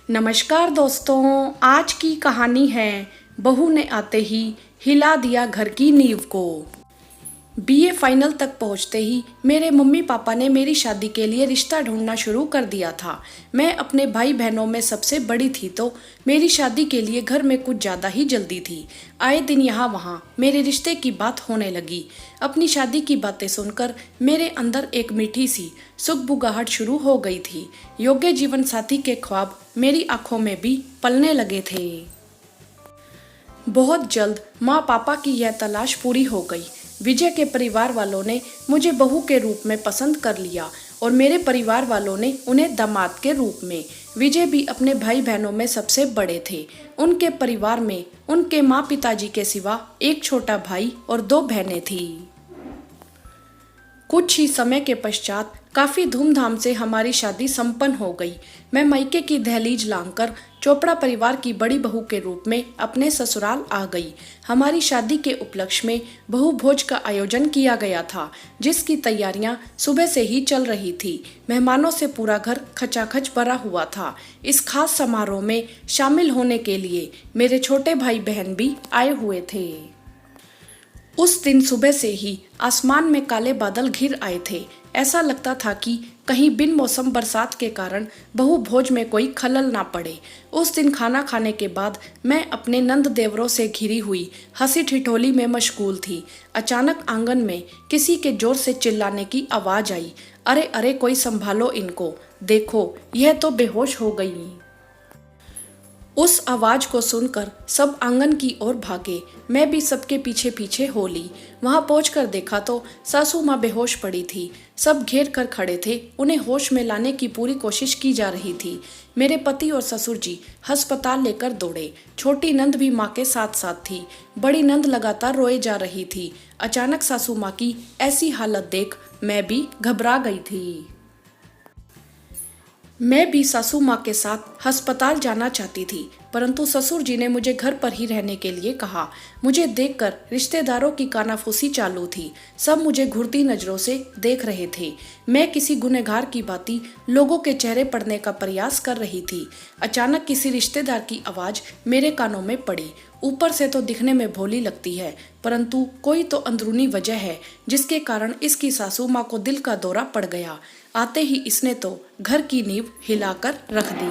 नमस्कार दोस्तों, आज की कहानी है बहू ने आते ही हिला दिया घर की नींव को। बीए फाइनल तक पहुंचते ही मेरे मम्मी पापा ने मेरी शादी के लिए रिश्ता ढूंढना शुरू कर दिया था। मैं अपने भाई बहनों में सबसे बड़ी थी तो मेरी शादी के लिए घर में कुछ ज़्यादा ही जल्दी थी। आए दिन यहाँ वहाँ मेरे रिश्ते की बात होने लगी। अपनी शादी की बातें सुनकर मेरे अंदर एक मीठी सी सुगबुगाहट शुरू हो गई थी। योग्य जीवन साथी के ख्वाब मेरी आंखों में भी पलने लगे थे। बहुत जल्द माँ पापा की यह तलाश पूरी हो गई। विजय के परिवार वालों ने मुझे बहू के रूप में पसंद कर लिया और मेरे परिवार वालों ने उन्हें दामाद के रूप में। विजय भी अपने भाई बहनों में सबसे बड़े थे। उनके परिवार में उनके माँ पिताजी के सिवा एक छोटा भाई और 2 बहनें थीं। कुछ ही समय के पश्चात काफी धूमधाम से हमारी शादी संपन्न हो गई। मैं मायके की दहलीज लांघकर चोपड़ा परिवार की बड़ी बहू के रूप में अपने ससुराल आ गई। हमारी शादी के उपलक्ष्य में बहू भोज का आयोजन किया गया था, जिसकी तैयारियां सुबह से ही चल रही थी। मेहमानों से पूरा घर खचाखच भरा हुआ था। इस खास समारोह में शामिल होने के लिए मेरे छोटे भाई बहन भी आए हुए थे। उस दिन सुबह से ही आसमान में काले बादल घिर आए थे। ऐसा लगता था कि कहीं बिन मौसम बरसात के कारण बहू भोज में कोई खलल ना पड़े। उस दिन खाना खाने के बाद मैं अपने नंद देवरों से घिरी हुई हंसी ठिठोली में मशगूल थी। अचानक आंगन में किसी के जोर से चिल्लाने की आवाज आई। अरे अरे, कोई संभालो इनको, देखो यह तो बेहोश हो गई। उस आवाज को सुनकर सब आंगन की ओर भागे। मैं भी सबके पीछे पीछे हो ली। वहां पहुंचकर देखा तो सासू माँ बेहोश पड़ी थी। सब घेर कर खड़े थे। उन्हें होश में लाने की पूरी कोशिश की जा रही थी। मेरे पति और ससुर जी अस्पताल लेकर दौड़े। छोटी नंद भी माँ के साथ साथ थी। बड़ी नंद लगातार रोए जा रही थी। अचानक सासू माँ की ऐसी हालत देख मैं भी घबरा गई थी। मैं भी सासू माँ के साथ अस्पताल जाना चाहती थी, परंतु ससुर जी ने मुझे घर पर ही रहने के लिए कहा। मुझे देखकर रिश्तेदारों की कानाफूसी चालू थी। सब मुझे घूरती नजरों से देख रहे थे। मैं किसी गुनहगार की भांति लोगों के चेहरे पढ़ने का प्रयास कर रही थी। अचानक किसी रिश्तेदार की आवाज मेरे कानों में पड़ी। ऊपर से तो दिखने में भोली लगती है, परंतु कोई तो अंदरूनी वजह है जिसके कारण इसकी सासू माँ को दिल का दौरा पड़ गया। आते ही इसने तो घर की नींव हिलाकर रख दी।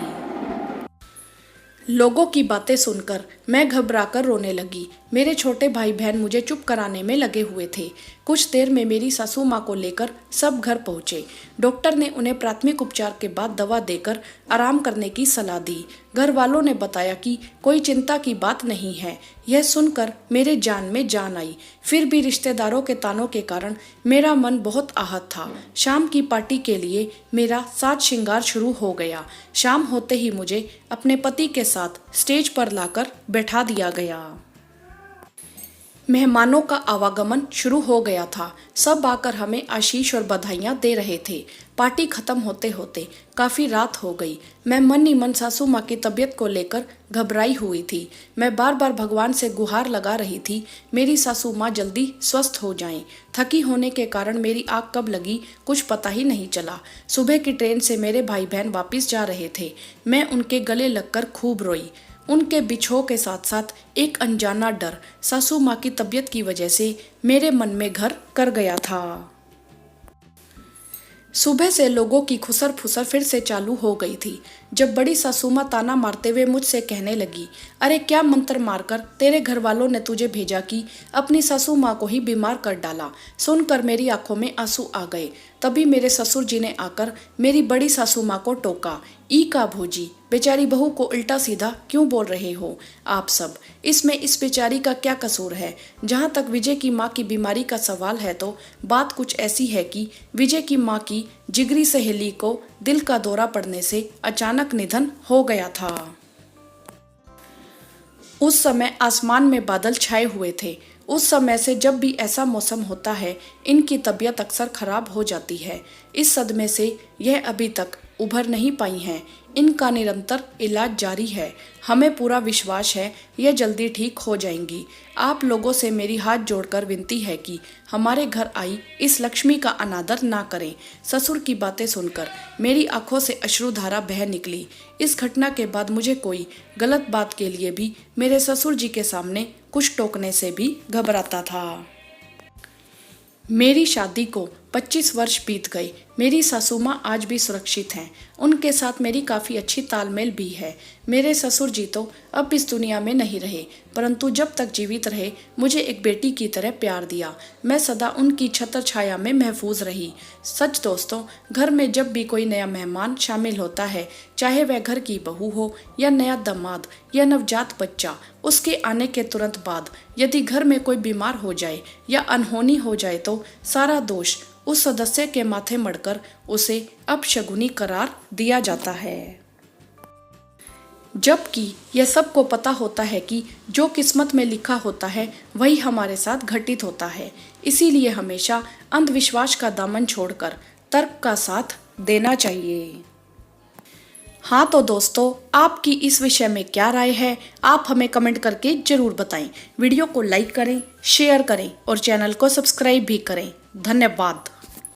लोगों की बातें सुनकर मैं घबराकर रोने लगी। मेरे छोटे भाई बहन मुझे चुप कराने में लगे हुए थे। कुछ देर में मेरी सासू माँ को लेकर सब घर पहुँचे। डॉक्टर ने उन्हें प्राथमिक उपचार के बाद दवा देकर आराम करने की सलाह दी। घर वालों ने बताया कि कोई चिंता की बात नहीं है। यह सुनकर मेरे जान में जान आई। फिर भी रिश्तेदारों के तानों के कारण मेरा मन बहुत आहत था। शाम की पार्टी के लिए मेरा साज श्रृंगार शुरू हो गया। शाम होते ही मुझे अपने पति के साथ स्टेज पर लाकर बैठा दिया गया। मेहमानों का आवागमन शुरू हो गया था। सब आकर हमें आशीष और बधाइयाँ दे रहे थे। पार्टी खत्म होते होते काफ़ी रात हो गई। मैं मन ही मन सासू माँ की तबीयत को लेकर घबराई हुई थी। मैं बार बार भगवान से गुहार लगा रही थी, मेरी सासू माँ जल्दी स्वस्थ हो जाएं। थकी होने के कारण मेरी आँख कब लगी कुछ पता ही नहीं चला। सुबह की ट्रेन से मेरे भाई बहन वापस जा रहे थे। मैं उनके गले लगकर खूब रोई। उनके बिछोह के साथ साथ एक अनजाना डर सासू माँ की तबीयत की वजह से मेरे मन में घर कर गया था। सुबह से लोगों की खुसर फुसर फिर से चालू हो गई थी। जब बड़ी सासू माँ ताना मारते हुए मुझसे कहने लगी, अरे क्या मंत्र मारकर तेरे घर वालों ने तुझे भेजा कि अपनी सासू माँ को ही बीमार कर डाला। सुनकर मेरी आंखों में आंसू आ गए। तभी मेरे ससुर जी ने आकर मेरी बड़ी सासू माँ को टोका। ई का भोजी, बेचारी बहू को उल्टा सीधा क्यों बोल रहे हो आप सब? इसमें इस बेचारी का क्या कसूर है? जहाँ तक विजय की माँ की बीमारी का सवाल है तो बात कुछ ऐसी है कि विजय की माँ की जिगरी सहेली को दिल का दौरा पड़ने से अचानक निधन हो गया था। उस समय आसमान में बादल छाए हुए थे। उस समय से जब भी ऐसा मौसम होता है इनकी तबीयत अक्सर खराब हो जाती है। इस सदमे से यह अभी तक उभर नहीं पाई हैं। इनका निरंतर इलाज जारी है। हमें पूरा विश्वास है यह जल्दी ठीक हो जाएंगी। आप लोगों से मेरी हाथ जोड़कर विनती है कि हमारे घर आई इस लक्ष्मी का अनादर ना करें। ससुर की बातें सुनकर मेरी आंखों से अश्रुधारा बह निकली। इस घटना के बाद मुझे कोई गलत बात के लिए भी मेरे ससुर जी के सामने कुछ टोकने से भी घबराता था। मेरी शादी को 25 वर्ष बीत गए। मेरी सासू माँ आज भी सुरक्षित हैं। उनके साथ मेरी काफ़ी अच्छी तालमेल भी है। मेरे ससुर जी तो अब इस दुनिया में नहीं रहे, परंतु जब तक जीवित रहे मुझे एक बेटी की तरह प्यार दिया। मैं सदा उनकी छत्र छाया में महफूज रही। सच दोस्तों, घर में जब भी कोई नया मेहमान शामिल होता है, चाहे वह घर की बहू हो या नया दामाद या नवजात बच्चा, उसके आने के तुरंत बाद यदि घर में कोई बीमार हो जाए या अनहोनी हो जाए तो सारा दोष उस सदस्य के माथे मढ़कर उसे अपशगुनी करार दिया जाता है, जबकि यह सबको पता होता है कि जो किस्मत में लिखा होता है वही हमारे साथ घटित होता है। इसीलिए हमेशा अंधविश्वास का दामन छोड़कर तर्क का साथ देना चाहिए। हाँ तो दोस्तों, आपकी इस विषय में क्या राय है, आप हमें कमेंट करके जरूर बताएं। वीडियो को लाइक करें, शेयर करें और चैनल को सब्सक्राइब भी करें। धन्यवाद।